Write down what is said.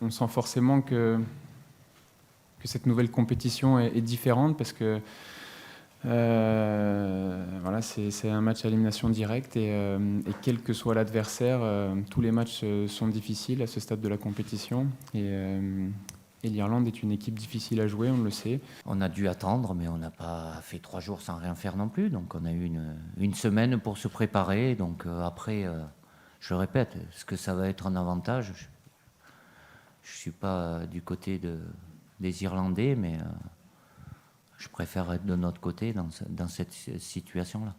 On sent forcément que cette nouvelle compétition est différente parce que voilà, c'est un match à élimination directe et quel que soit l'adversaire, tous les matchs sont difficiles à ce stade de la compétition et l'Irlande est une équipe difficile à jouer, on le sait. On a dû attendre, mais on n'a pas fait 3 jours sans rien faire non plus. Donc on a eu une semaine pour se préparer. Donc après, je le répète, est-ce que ça va être un avantage ? Je ne suis pas du côté des Irlandais, mais je préfère être de notre côté dans cette situation-là.